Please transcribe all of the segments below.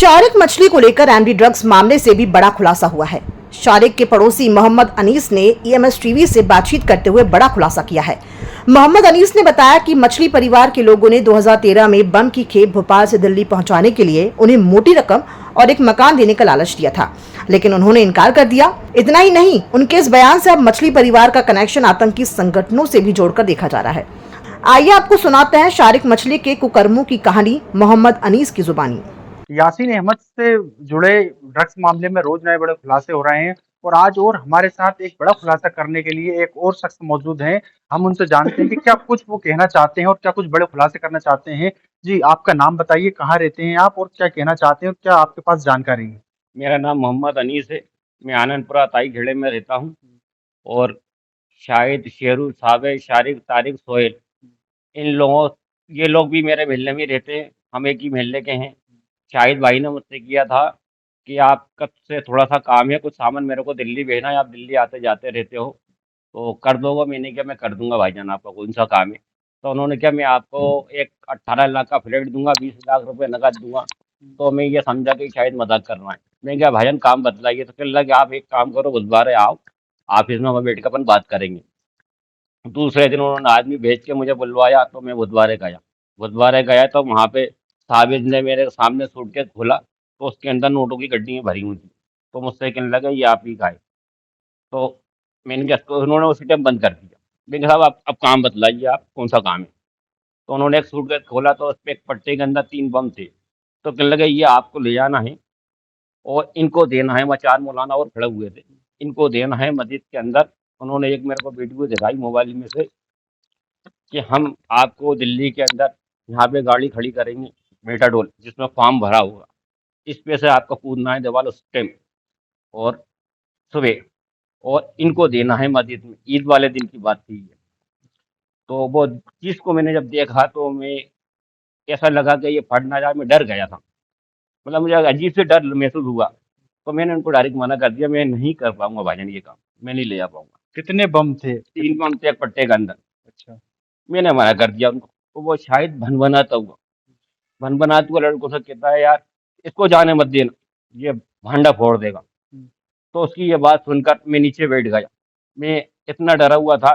शारिक मछली को लेकर एमडी ड्रग्स मामले से भी बड़ा खुलासा हुआ है। शारिक के पड़ोसी मोहम्मद अनीस ने ईएमएस टीवी से बातचीत करते हुए बड़ा खुलासा किया है। मोहम्मद अनीस ने बताया कि मछली परिवार के लोगों ने 2013 में बम की खेप भोपाल से दिल्ली पहुंचाने के लिए उन्हें मोटी रकम और एक मकान देने का लालच दिया था, लेकिन उन्होंने इनकार कर दिया। इतना ही नहीं, उनके इस बयान से अब मछली परिवार का कनेक्शन आतंकी संगठनों से भी जोड़कर देखा जा रहा है। आइए आपको सुनाते हैं शारिक मछली के कुकर्मों की कहानी मोहम्मद अनीस की जुबानी। यासीन अहमद से जुड़े ड्रग्स मामले में रोज नए बड़े खुलासे हो रहे हैं और आज और हमारे साथ एक बड़ा खुलासा करने के लिए एक और शख्स मौजूद हैं। हम उनसे जानते हैं कि क्या कुछ वो कहना चाहते हैं और क्या कुछ बड़े खुलासे करना चाहते हैं। जी, आपका नाम बताइए, कहाँ रहते हैं आप और क्या कहना चाहते हैं और क्या आपके पास जानकारी है? मेरा नाम मोहम्मद अनीस है। मैं आनंदपुरा ताई खेड़े में रहता हूँ। और शाहिद, शेरू, साबिर, शारिक, तारिक, सोहेल, इन लोगों ये लोग भी मेरे मोहल्ले में रहते हैं। हम एक ही मोहल्ले के हैं। शाहिद भाई ने मुझसे किया था कि आप कब से थोड़ा सा काम है, कुछ सामान मेरे को दिल्ली भेजना है, आप दिल्ली आते जाते रहते हो तो कर दोगे? मैंने क्या, मैं कर दूंगा भाईजान, आपका कौन सा काम है। तो उन्होंने क्या, मैं आपको एक 18 लाख का फ्लैट दूंगा, 20 लाख रुपए नकद दूंगा। तो मैं ये समझा कि शायद मजाक कर रहा है। मैं क्या भाईजान काम बतलाइए, तो कहने लगे आप एक काम करो, बुधवार आओ ऑफिस में, हम बैठ कर अपन बात करेंगे। दूसरे दिन उन्होंने आदमी भेज के मुझे बुलवाया, तो मैं बुधवारे गया तो वहाँ पे साबिर ने मेरे सामने सूटकेस खोला, तो उसके अंदर नोटों की गड्डियाँ भरी हुई थी। तो मुझसे कहने लगा ये आप ही का है। तो मैंने कहा, तो उन्होंने उसी टाइम बंद कर दिया। मैंने कहा साहब आप अब काम बतलाइए, आप कौन सा काम है। तो उन्होंने एक सूटकेस खोला, तो उस पे एक पट्टे के अंदर 3 बम थे। तो कहने लगे ये आपको ले जाना है और इनको देना है। वहाँ 4 मौलाना और खड़े हुए थे, इनको देना है मस्जिद के अंदर। उन्होंने एक मेरे को वीडियो दिखाई मोबाइल में से कि हम आपको दिल्ली के अंदर यहाँ पे गाड़ी खड़ी करेंगे, मेटाडोर जिसमें फॉर्म भरा होगा, इस पे से आपको कूदना है दीवार उस टाइम और सुबह, और इनको देना है मस्जिद में। ईद वाले दिन की बात थी ये। तो वो चीज़ को मैंने जब देखा तो मैं, ऐसा लगा कि ये फट ना जाए, मैं डर गया था। मतलब मुझे अजीब से डर महसूस हुआ। तो मैंने उनको डायरेक्ट मना कर दिया, मैं नहीं कर पाऊंगा भाईजान ये काम, मैं नहीं ले जा पाऊंगा। कितने बम थे? 3 बम थे एक पट्टे के अंदर। अच्छा। मैंने मना कर दिया उनको। तो वो शायद भन बनाते हुआ लड़कों से कहता है यार इसको जाने मत देना, ये भांडा फोड़ देगा। तो उसकी ये बात सुनकर मैं नीचे बैठ गया। मैं इतना डरा हुआ था।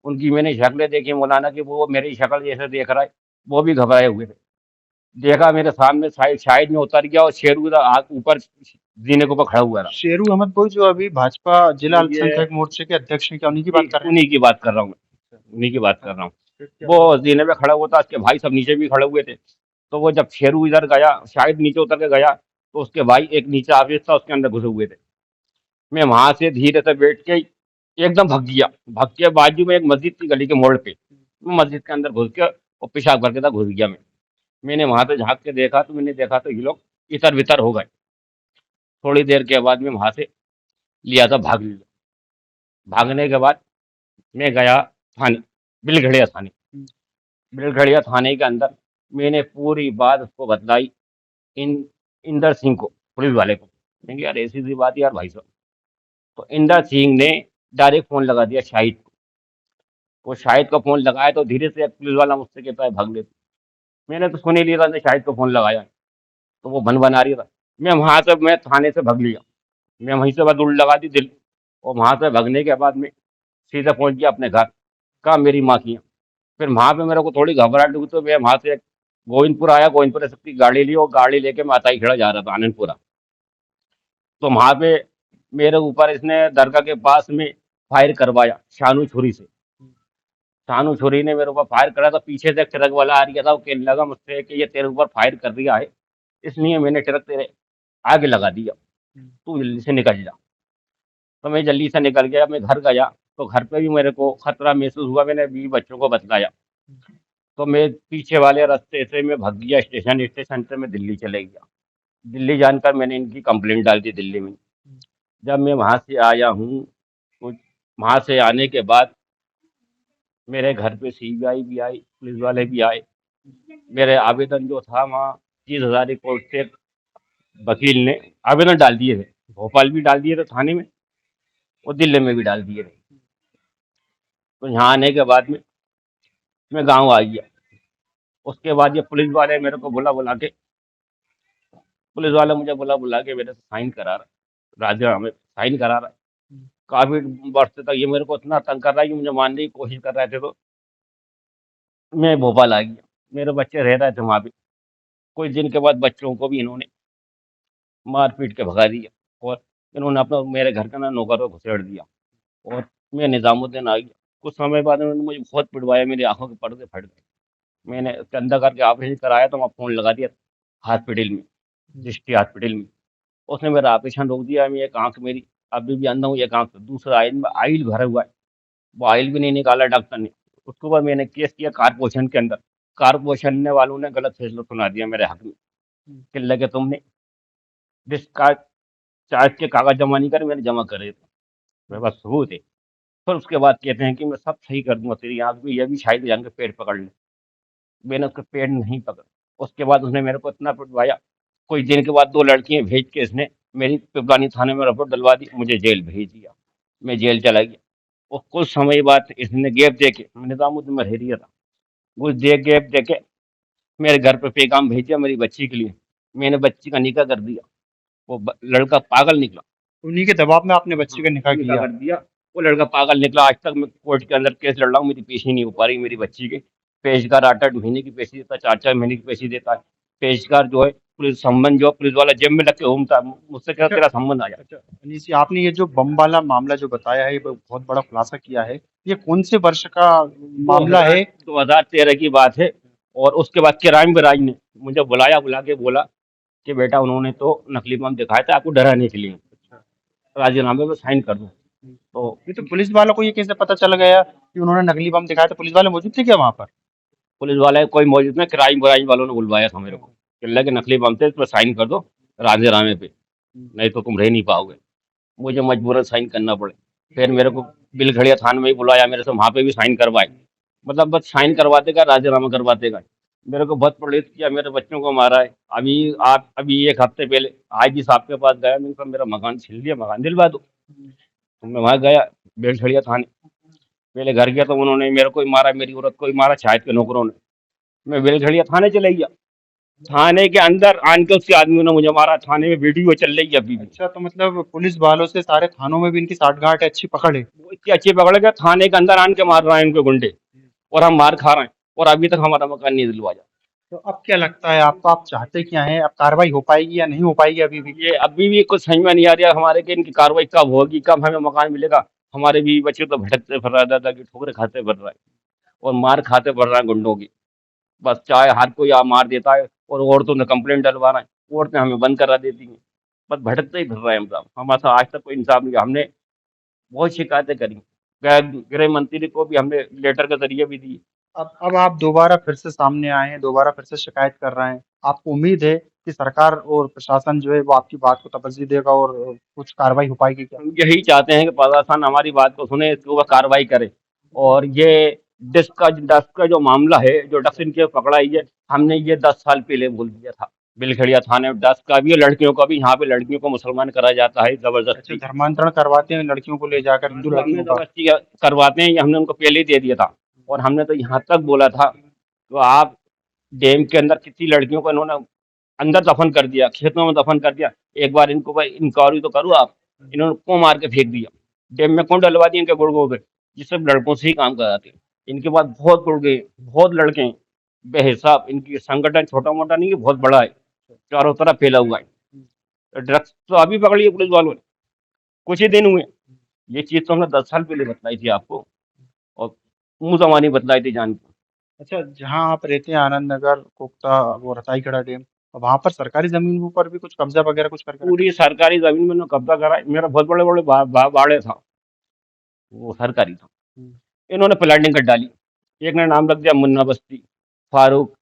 उनकी मैंने शक्लें देखी मौलाना की, वो मेरी शक्ल जैसे देख रहा है, वो भी घबराए हुए थे। देखा मेरे सामने शायद शायद में उतर गया और शेरू का ऊपर जीने के ऊपर खड़ा हुआ रहा। शेरू अहमद वही जो अभी भाजपा जिला ये अल्पसंख्यक मोर्चे के अध्यक्ष हैं, क्या उन्हीं की बात कर रहे हैं? उन्हीं की बात कर रहा हूँ मैं, उन्हीं की बात कर हाँ, रहा हूँ। फिर क्या हुआ? वो जीने पे खड़ा हुआ था, उसके भाई सब नीचे भी खड़े हुए थे। तो वो जब शेरू इधर गया, शायद नीचे उतर के गया, तो उसके भाई एक नीचे ऑफिस था उसके अंदर घुसे हुए थे। मैं वहां से धीरे से बैठ के एकदम भग गया। भग के बाजू में एक मस्जिद की गली के मोड़ पे, मस्जिद के अंदर घुस के और पेशाब करके था घुस गया मैं। मैंने वहां से झांक के देखा तो मैंने देखा तो ये लोग इतर बितर हो गए। थोड़ी देर के बाद में वहां से लिया था, भाग लिया। भागने के बाद मैं गया थाने, बिलगढ़िया थाने। बिलगढ़िया थाने के अंदर मैंने पूरी बात उसको बतलाई, इन इंदर सिंह को, पुलिस वाले को। मैंने कहा, यार ऐसी सी बात है यार भाई साहब। तो इंदर सिंह ने डायरेक्ट फोन लगा दिया शाहिद को। वो शाहिद को फोन लगाया तो धीरे से एक पुलिस वाला मुझसे कहता है भाग ले। मैंने तो सुन ही लिया था ने शाहिद को फोन लगाया है, तो वो भन बना रही था। मैं थाने से भाग लिया। मैं वहीं से बस उड़ लगा दी दिल। और वहां से भगने के बाद में सीधा पहुंच गया अपने घर। कहा मेरी माँ की। फिर वहां पे मेरे को थोड़ी घबराहट हुई तो मैं वहां से गोविंदपुर आया, गोविंदपुर से की गाड़ी ली और गाड़ी लेके मैं अताई खेड़ा जा रहा था आनंदपुरा। तो वहां पे मेरे ऊपर इसने दरगाह के पास में फायर करवाया शानू छुरी से। शानू छुरी ने मेरे ऊपर फायर करा तो पीछे से एक ट्रक वाला आ रहा था, वो कहने लगा मुझसे कि ये तेरे ऊपर फायर कर दिया है, इसलिए मैंने ट्रक तेरे आगे लगा दिया, तू जल्दी से निकल जा। तो मैं जल्दी से निकल गया, मैं घर गया। तो घर पे भी मेरे को खतरा महसूस हुआ, मैंने बीवी बच्चों को बतलाया। तो मैं पीछे वाले रास्ते से मैं भाग गया, स्टेशन स्टेशन से मैं दिल्ली चले गया। दिल्ली जानकर मैंने इनकी कंप्लेंट डाल दी दिल्ली में। जब मैं वहां से आया हूँ, तो वहां से आने के बाद मेरे घर पे सीबीआई भी आई, पुलिस वाले भी आए। मेरे आवेदन जो था वहाँ 30,000 कोर्ट से वकील ने आवेदन डाल दिए थे। भोपाल भी डाल दिए थे थाने में और दिल्ली में भी डाल दिए थे। तो यहाँ आने के बाद में मैं गांव आ गया। उसके बाद ये पुलिस वाले मेरे को बुला बुला के पुलिस वाला मुझे बुला के मेरे से साइन करा रहा, राजीनामे पे साइन करा रहा है। काफी वर्ष तक ये मेरे को इतना तंग कर रहा है कि मुझे मारने की कोशिश कर रहे थे, तो मैं भोपाल आ गया। मेरे बच्चे रह रहे थे वहां पे। कुछ दिन के बाद बच्चों को भी इन्होंने मार पीट के भगा दिया, और इन्होंने अपना मेरे घर का ना नौकर को घुसेड़ दिया, और मैं निजामुद्दीन आ गया। कुछ समय बाद उन्होंने मुझे बहुत पिटवाया, मेरी आंखों के पर्दे फट गए। मैंने चंदा करके ऑपरेशन कराया, तो वहाँ फोन लगा दिया हॉस्पिटल में, दृष्टि हॉस्पिटल में। उसने मेरा ऑपरेशन रोक दिया। मैं एक आंख मेरी अभी भी अंधा हूँ, एक आंख से। दूसरा आइल में आइल भरा हुआ है, वो आइल भी नहीं निकाला डॉक्टर ने। उसके बाद मैंने केस किया कारपोरेशन के अंदर। कारपोरेशन ने वालों ने गलत फैसला सुना दिया मेरे हक में, कि लगे तुमने डिस्चार्ज चार्ज के कागज जमा नहीं करे, मैंने जमा करे थे, मेरे पास सबूत है। फिर उसके बाद कहते हैं कि मैं सब सही कर दूंगा, तेरी आंख भी, ये भी शायद जान के पेट पकड़ ले। मैंने उसका पेट नहीं पकड़ा। उसके बाद उसने मेरे को इतना पिटवाया। कुछ दिन के बाद 2 लड़कियां भेज के इसने मेरी पिपलानी थाने में रिपोर्ट डलवा दी, मुझे जेल भेज दिया। मैं जेल चला गया। और कुछ समय बाद इसने गैप दे के, मैं निजामुद्दीन में रह रहा था, कुछ गैप दे के मेरे घर पे पैगाम भेज दिया मेरी बच्ची के लिए। मैंने बच्ची का निकाह कर दिया। वो लड़का पागल निकला। उन्हीं के दबाव में आपने बच्ची का निकाह निकाह किया। कर दिया। वो लड़का पागल निकला। आज तक मैं कोर्ट के अंदर केस लड़ रहा हूँ, मेरी पेशी नहीं हो पा रही मेरी बच्ची की। पेशकार 8-8 महीने की पेशी देता है, 4-4 महीने की पेशी देता है। पेशकार जो है, पुलिस संबंध जो है, पुलिस वाला जेब में लग के घूमता है, मुझसे कह तेरा संबंध आ जाए। अच्छा अनीस जी, आपने ये जो बम वाला मामला जो बताया है, ये बहुत बड़ा खुलासा किया है। ये कौन से वर्ष का मामला है? 2013 की बात है। और उसके बाद क्राइम ब्रांच ने मुझे बुला के बोला कि बेटा उन्होंने तो नकली बम दिखाया था आपको डराने के लिए, राजीनामे में साइन कर दो। तो ये तो पुलिस वालों को ये कैसे पता चल गया कि उन्होंने नकली बम दिखाया था? पुलिस वाले मौजूद थे क्या वहां पर? पुलिस वाले कोई मौजूद नहीं, क्राइम ब्रांच वालों ने बुलवाया था मेरे को, कि लगे नकली बम थे, इस पर साइन कर दो राजीनामे पे, नहीं तो तुम रह नहीं पाओगे। मुझे मजबूरन साइन करना पड़े। फिर मेरे को बिलखड़िया थाने में ही बुलाया, मेरे से वहां पे भी साइन करवाए। मतलब बस साइन करवाते गए, राजीनामा करवाते गए। मेरे को बहुत परेशान किया, मेरे बच्चों को मारा है। अभी 1 हफ्ते पहले आईजी साहब के पास गया, मैंने कहा मेरा मकान छीन लिया, मकान दिलवा दो। तो मैं वहां गया बेलखड़िया थाने। पहले घर गया तो उन्होंने मेरे को ही मारा, मेरी औरत को ही मारा, शायद के नौकरों ने। मैं बेलखड़िया थाने चले गया। थाने के अंदर आन के उसके आदमियों ने मुझे मारा। थाने में वीडियो चल रही है अभी भी। अच्छा, तो मतलब पुलिस वालों से सारे थानों में भी इनकी साठगांठ है, अच्छी पकड़ है। वो इतनी अच्छी पकड़ के थाने के अंदर आन के मार रहे हैं इनके गुंडे, और हम मार खा रहे हैं, और अभी तक हमारा मकान नहीं दिलवाया। तो अब क्या लगता है आपको? आप चाहते क्या हैं? अब कार्रवाई हो पाएगी या नहीं हो पाएगी अभी भी? ये अभी भी कुछ समझ में नहीं आ रहा हमारे कि इनकी कार्रवाई कब होगी, कब हमें मकान मिलेगा। हमारे भी बच्चे तो भटकते फिर रहा, दादा की ठोकरें खाते फिर रहा है, और मार खाते फिर रहा है गुंडों की। बस चाहे हर कोई आ मार देता है, और औरतों ने कंप्लेंट डलवा रहा है, औरतें हमें बंद करा देती हैं। बस भटकते ही फिर रहे हैं हम साहब। हमारे साथ आज तक कोई इंसाफ नहीं किया। हमने बहुत शिकायतें करी, गृह मंत्री को भी हमने लेटर के जरिए भी दी। अब आप दोबारा फिर से सामने आए हैं, दोबारा फिर से शिकायत कर रहे हैं। आपको उम्मीद है कि सरकार और प्रशासन जो है वो आपकी बात को तवज्जो देगा और कुछ कार्रवाई हो पाएगी क्या? हम यही चाहते हैं कि प्रशासन हमारी बात को सुने, इसके ऊपर कार्रवाई करे। और ये डस्ट का जो मामला है, जो डस्ट इनके पकड़ाई है, हमने ये 10 साल पहले बोल दिया था। बिलखड़िया थाने में डस्ट का भी और लड़कियों का भी। यहाँ पे लड़कियों को मुसलमान करा जाता है अच्छा, जबरदस्ती। धर्मांतरण करवाते हैं लड़कियों को ले जाकर, हाँ, हिंदू तो हमने लड़कियों का। जबरदस्ती करवाते हैं, ये हमने उनको पहले ही दे दिया था। और हमने तो यहाँ तक बोला था, तो आप डैम के अंदर कितनी लड़कियों को इन्होंने अंदर दफन कर दिया, खेतों में दफन कर दिया। एक बार इनको भाई इंक्वायरी तो करो आप। इन्होंने को मार के फेंक दिया डैम में, कौन डलवा दिया इनके गुड़गों पे। ये सब लड़कों से ही काम कराते हैं। इनके पास बहुत गुड़गे, बहुत लड़के हैं बेहिसाब। इनकी संगठन छोटा मोटा नहीं है, बहुत बड़ा है, चारों तरफ फैला हुआ है। ड्रग्स तो अभी पकड़ी है पुलिस वालों ने, कुछ ही दिन हुए। ये चीज तो हमने 10 साल पहले बताई थी आपको, और मुंह जमानी बतलाई थी जान के। अच्छा, जहाँ आप रहते हैं आनंद नगर, कोकता, वो रताईगढ़ डैम, वहां पर सरकारी जमीन पर भी कुछ कब्जा वगैरह कुछ करके रखा पूरी सरकारी जमीन में उन्होंने कब्जा करा है। मेरा बहुत बड़े बड़े बाड़े था, वो सरकारी था। है? इन्होंने प्लाटिंग कर डाली। एक ने नाम रख दिया मुन्ना बस्ती, फारूक,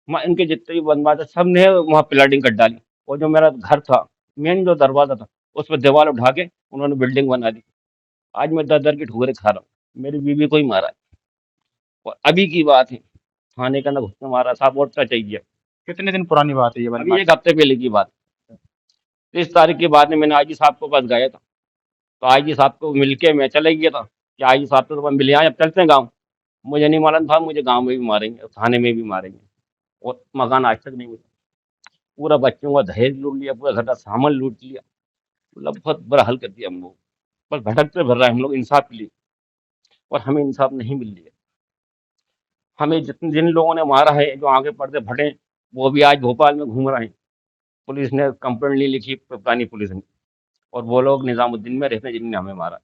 इनके जितने भी बदमाश थे सब ने वहाँ प्लाटिंग कर डाली। और जो मेरा घर था, मेन जो दरवाजा था, उस पर दीवार उठा के उन्होंने बिल्डिंग बना दी। आज मैं दर दर की ठोकरें खा रहा हूँ। मेरी बीवी को ही मारा है, और अभी की बात है, थाने के अंदर घुस के मारा। साहब और क्या चाहिए? कितने दिन पुरानी बात है ये अभी बदमाश? 1 हफ्ते पहले की बात। 30 तारीख की बात है, मैंने आईजी साहब के पास गया था। तो आईजी साहब को मिल के मैं चले गया था कि आईजी साहब तो मिल आए, अब चलते हैं गाँव। मुझे नहीं मालूम था मुझे गाँव में भी मारेंगे, थाने में भी मारेंगे, और मकान आज तक नहीं मिला। पूरा बच्चों का दहेज लूट लिया, पूरा घर का सामान लूट लिया। मतलब बहुत बुरा हाल कर दिया हम लोग। बस भटकते भर रहे हैं हम लोग इंसाफ के लिए, और हमें इंसाफ नहीं मिल रही है। हमें जिन लोगों ने मारा है, जो आगे पर्दे फटे, वो भी आज भोपाल में घूम रहे हैं। पुलिस ने कंप्लेंट नहीं लिखी, पाकिस्तानी पुलिस ने, और वो लोग निजामुद्दीन में रहते हैं जिनने हमें मारा।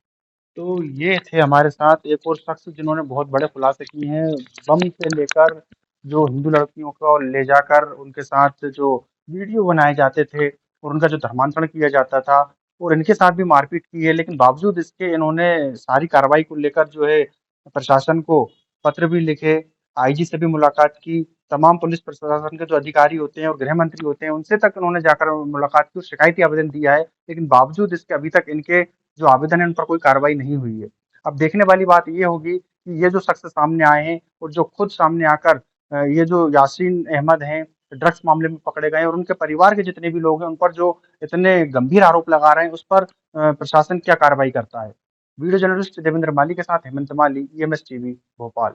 तो ये थे हमारे साथ एक और शख्स जिन्होंने बहुत बड़े खुलासे किए हैं, बम से लेकर जो हिंदू लड़कियों को ले जाकर उनके साथ जो वीडियो बनाए जाते थे और उनका जो धर्मांतरण किया जाता था, और इनके साथ भी मारपीट की है, लेकिन बावजूद इसके इन्होंने सारी कार्रवाई को लेकर जो है प्रशासन को पत्र भी लिखे, आईजी से भी मुलाकात की, तमाम पुलिस प्रशासन के जो अधिकारी होते हैं और गृह मंत्री होते हैं उनसे तक उन्होंने जाकर मुलाकात की और शिकायती आवेदन दिया है, लेकिन बावजूद इसके अभी तक इनके जो आवेदन है उन पर कोई कार्रवाई नहीं हुई है। अब देखने वाली बात ये होगी कि ये जो शख्स सामने आए हैं और जो खुद सामने आकर ये जो यासीन अहमद हैं, ड्रग्स मामले में पकड़े गए हैं, और उनके परिवार के जितने भी लोग हैं उन पर जो इतने गंभीर आरोप लगा रहे हैं, उस पर प्रशासन क्या कार्रवाई करता है। वीडियो जर्नलिस्ट देवेंद्र माली के साथ हेमंत माली, ईएमएस टीवी, भोपाल।